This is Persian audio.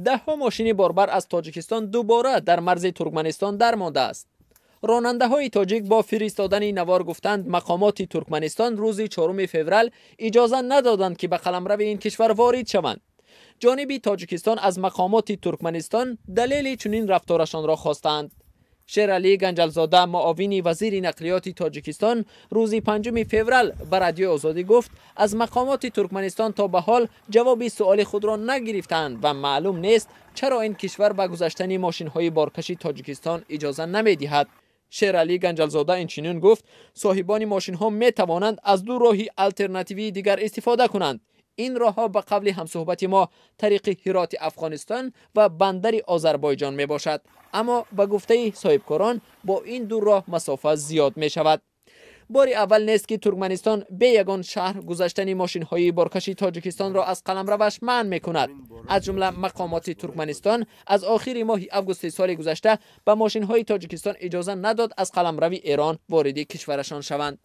10 ماشین باربر از تاجیکستان دوباره در مرز ترکمنستان درمانده است. راننده های تاجیک با فرستادن نوار گفتند مقامات ترکمنستان روز 4 فوریه اجازه ندادند که به قلمرو این کشور وارد شوند. جانب تاجیکستان از مقامات ترکمنستان دلیل چنین رفتارشان را خواستند. شیرعلی گنجلزاده معاون وزیر نقلیات تاجیکستان روز 5 فوریه به رادیو آزادی گفت از مقامات ترکمنستان تا به حال جواب سوال خود را نگرفتند و معلوم نیست چرا این کشور به گذاشتن ماشین‌های بارکشی تاجیکستان اجازه نمی‌دهد. شیرعلی گنجلزاده اینچنین گفت صاحبان ماشین‌ها می توانند از دو راه آلترناتیوی دیگر استفاده کنند. این راه‌ها به قبل همصحبت ما طریق هرات افغانستان و بندر آذربایجان می باشد، اما به گفته صاحبکاران با این دو راه مسافت زیاد می شود. بار اول نیست که ترکمنستان به یگان شهر گذاشتن ماشین‌های بارکشی تاجیکستان را از قلمروش منع می‌کند. از جمله مقامات ترکمنستان از آخر ماه آگوست سال گذشته به ماشین‌های تاجیکستان اجازه نداد از قلمرو ایران وارد کشورشان شوند.